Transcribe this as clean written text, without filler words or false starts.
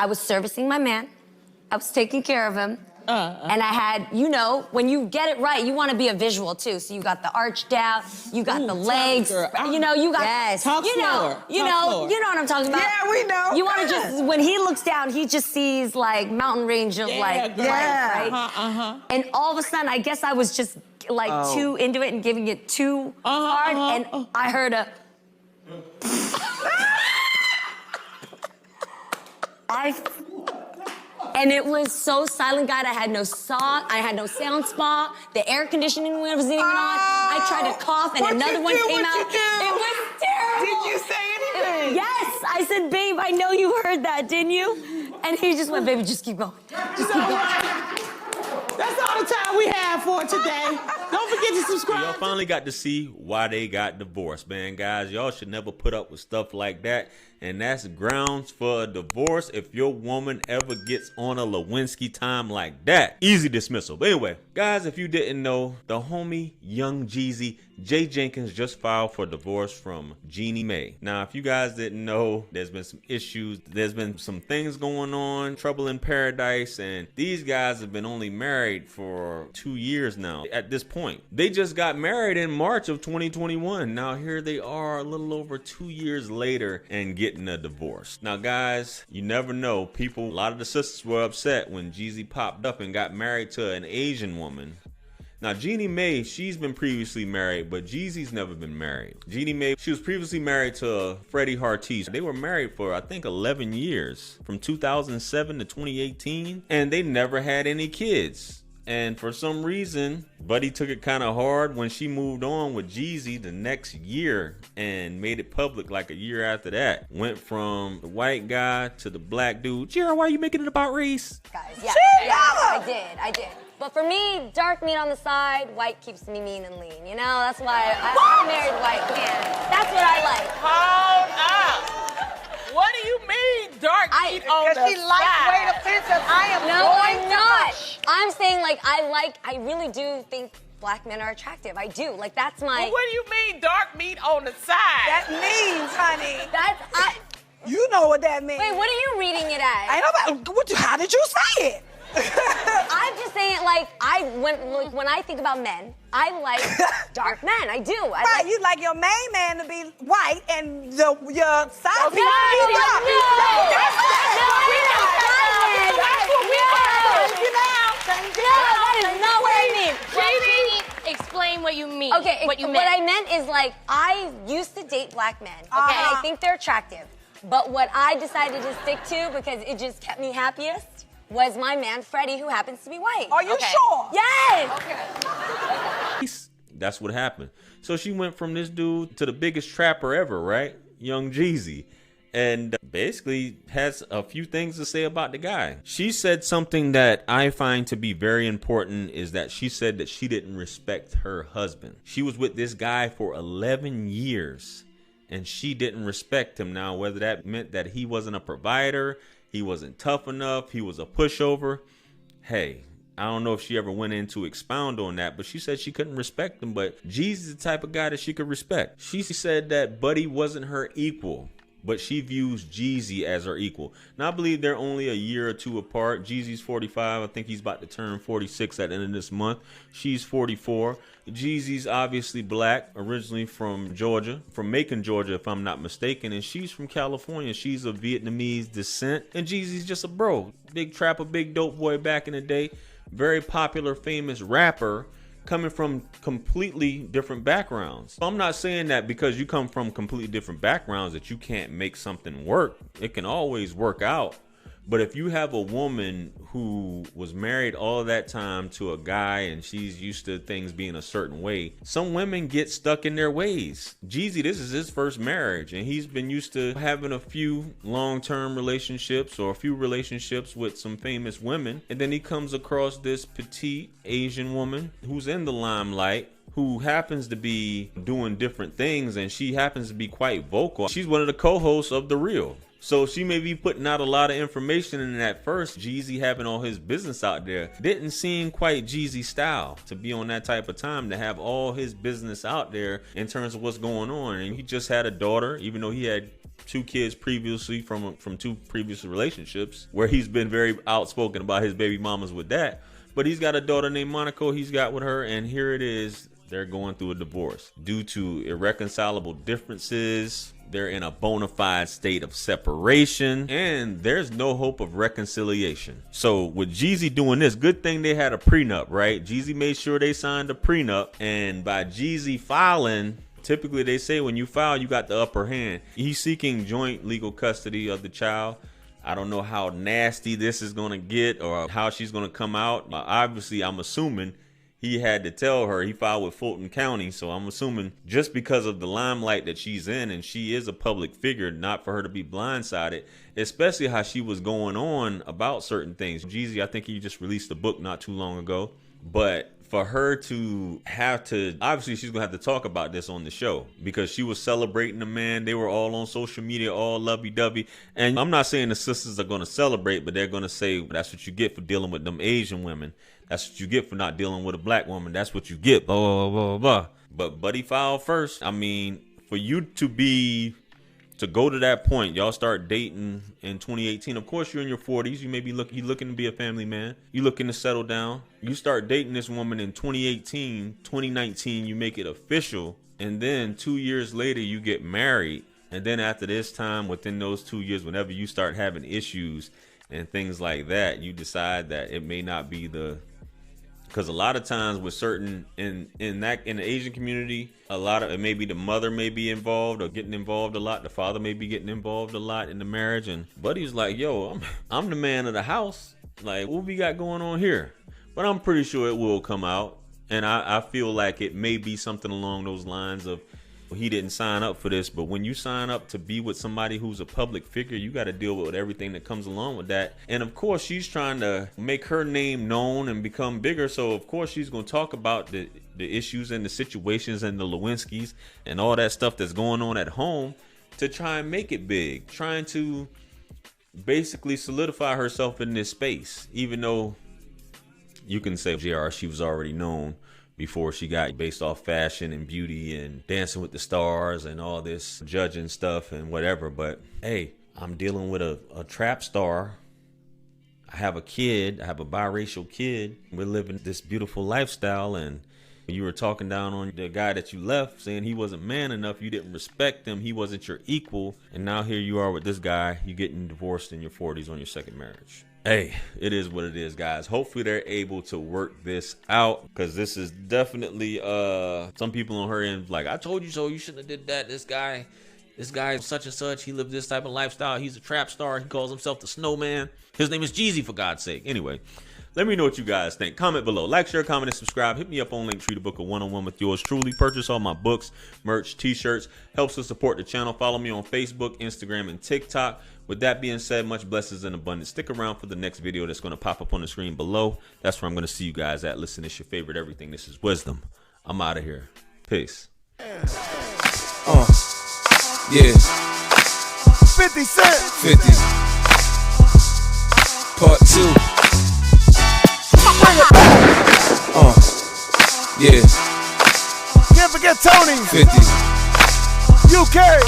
I was servicing my man. I was taking care of him. And I had, you know, when you get it right, you want to be a visual too. So you got the arched out, you got the legs, you know, you got, you know what I'm talking about. Yeah, we know. You want to just, when he looks down, he just sees like mountain range of right? And all of a sudden, I guess I was just like too into it and giving it too hard, and I heard a. And it was so silent, God. I had no song, I had no sound spa. The air conditioning wasn't even on. I tried to cough, and another one came out. It was terrible. Did you say anything? Yes, I said, babe, I know you heard that, didn't you? And he just went, baby, just keep going. Just keep going. That's all the time we have for today. Don't forget to subscribe. Y'all finally got to see why they got divorced, man. Guys, y'all should never put up with stuff like that. And that's grounds for a divorce if your woman ever gets on a Lewinsky time like that. Easy dismissal. But anyway, guys, if you didn't know, the homie Young Jeezy, Jay Jenkins, just filed for divorce from Jeannie Mai. Now, if you guys didn't know, there's been some issues. There's been some things going on, trouble in paradise, and these guys have been only married for 2 years now. At this point, they just got married in March of 2021. Now here they are a little over 2 years later and getting a divorce. Now, guys, you never know. People, a lot of the sisters were upset when Jeezy popped up and got married to an Asian woman. Now, Jeannie Mai, she's been previously married, but Jeezy's never been married. Jeannie Mai, she was previously married to Freddie Hartise. They were married for, I think, 11 years, from 2007 to 2018, and they never had any kids. And for some reason, Buddy took it kind of hard when she moved on with Jeezy the next year and made it public like a year after that. Went from the white guy to the black dude. Jira, why are you making it about race? Guys, yeah, I did. But for me, dark meat on the side, white keeps me mean and lean. You know, that's why I married white man. That's what I like. Hold up. What do you mean, dark meat on the side? Because she lightweight offensive. I am I'm not. I'm saying, like, I really do think black men are attractive. I do. Like, that's my... Well, what do you mean, dark meat on the side? That means, honey. That's... You know what that means. Wait, what are you reading it as? I know, how did you say it? I'm just saying, like, when I think about men, I like dark men. I do. Right, you like your main man to be white and your side piece to be dark. That is not what I mean. Jeannie, explain what you mean. Okay, what I meant is, like, I used to date black men, okay? And I think they're attractive. But what I decided to stick to, because it just kept me happiest, was my man, Freddie, who happens to be white. Are you sure? Yes! Okay. That's what happened. So she went from this dude to the biggest trapper ever, right? Young Jeezy. And basically has a few things to say about the guy. She said something that I find to be very important, is that she said that she didn't respect her husband. She was with this guy for 11 years and she didn't respect him. Now, whether that meant that he wasn't a provider, he wasn't tough enough, he was a pushover, hey, I don't know if she ever went in to expound on that, but she said she couldn't respect him. But Jeezy's the type of guy that she could respect. She said that Buddy wasn't her equal, but she views Jeezy as her equal. Now, I believe they're only a year or two apart. Jeezy's 45. I think he's about to turn 46 at the end of this month. She's 44. Jeezy's obviously black, originally from Georgia, from Macon, Georgia, if I'm not mistaken. And she's from California. She's of Vietnamese descent. And Jeezy's just a bro. Big trapper, big dope boy back in the day. Very popular, famous rapper, coming from completely different backgrounds. I'm not saying that because you come from completely different backgrounds that you can't make something work. It can always work out. But if you have a woman who was married all that time to a guy and she's used to things being a certain way, some women get stuck in their ways. Jeezy, this is his first marriage, and he's been used to having a few long-term relationships or a few relationships with some famous women. And then he comes across this petite Asian woman who's in the limelight, who happens to be doing different things, and she happens to be quite vocal. She's one of the co-hosts of The Real. So she may be putting out a lot of information, and at first, Jeezy having all his business out there didn't seem quite Jeezy style to be on that type of time, to have all his business out there in terms of what's going on. And he just had a daughter, even though he had 2 kids previously from 2 previous relationships, where he's been very outspoken about his baby mamas with that. But he's got a daughter named Monaco he's got with her, and here it is. They're going through a divorce due to irreconcilable differences. They're in a bona fide state of separation, and there's no hope of reconciliation. So with Jeezy doing this, good thing they had a prenup, right? Jeezy made sure they signed a prenup, and by Jeezy filing, typically they say when you file, you got the upper hand. He's seeking joint legal custody of the child. I don't know how nasty this is going to get or how she's going to come out. Obviously, I'm assuming he had to tell her. He filed with Fulton County, so I'm assuming just because of the limelight that she's in, and she is a public figure, not for her to be blindsided, especially how she was going on about certain things. Jeezy, I think he just released a book not too long ago, but for her to have to, obviously she's gonna have to talk about this on the show because she was celebrating the man. They were all on social media, all lovey-dovey. And I'm not saying the sisters are gonna celebrate, but they're gonna say, that's what you get for dealing with them Asian women. That's what you get for not dealing with a black woman. That's what you get, blah, blah, blah, blah. But Buddy filed first. I mean, for you to go to that point, y'all start dating in 2018. Of course, you're in your 40s. You may be you looking to be a family man. You looking to settle down. You start dating this woman in 2018, 2019. You make it official, and then 2 years later, you get married. And then after this time, within those 2 years, whenever you start having issues and things like that, you decide that it may not be because a lot of times with certain in the Asian community, a lot of it, maybe the mother may be involved or getting involved a lot. The father may be getting involved a lot in the marriage. And Buddy's like, yo, I'm the man of the house. Like, what we got going on here? But I'm pretty sure it will come out. And I feel like it may be something along those lines of, he didn't sign up for this, but when you sign up to be with somebody who's a public figure, you got to deal with everything that comes along with that. And of course, she's trying to make her name known and become bigger. So of course, she's going to talk about the issues and the situations and the Lewinskis and all that stuff that's going on at home to try and make it big, trying to basically solidify herself in this space, even though you can say, JR, she was already known before she got based off fashion and beauty and Dancing with the Stars and all this judging stuff and whatever. But hey, I'm dealing with a trap star. I have a kid. I have a biracial kid. We're living this beautiful lifestyle. And you were talking down on the guy that you left, saying he wasn't man enough. You didn't respect him. He wasn't your equal. And now here you are with this guy. You're getting divorced in your 40s on your second marriage. Hey, it is what it is, guys. Hopefully they're able to work this out, because this is definitely some people on her end like, I told you so, you shouldn't have did that. This guy is such and such. He lived this type of lifestyle. He's a trap star. He calls himself the Snowman. His name is Jeezy, for God's sake. Anyway, let me know what you guys think. Comment below. Like, share, comment, and subscribe. Hit me up on Linktree to book a one-on-one with yours truly. Purchase all my books, merch, t-shirts. Helps to support the channel. Follow me on Facebook, Instagram, and TikTok. With that being said, much blessings and abundance. Stick around for the next video that's going to pop up on the screen below. That's where I'm going to see you guys at. Listen, it's your favorite everything. This is Wisdom. I'm out of here. Peace. Yeah. 50 Cent. 50. Part 2. Bring it back. Yeah. Can't forget Tony. 50. UK.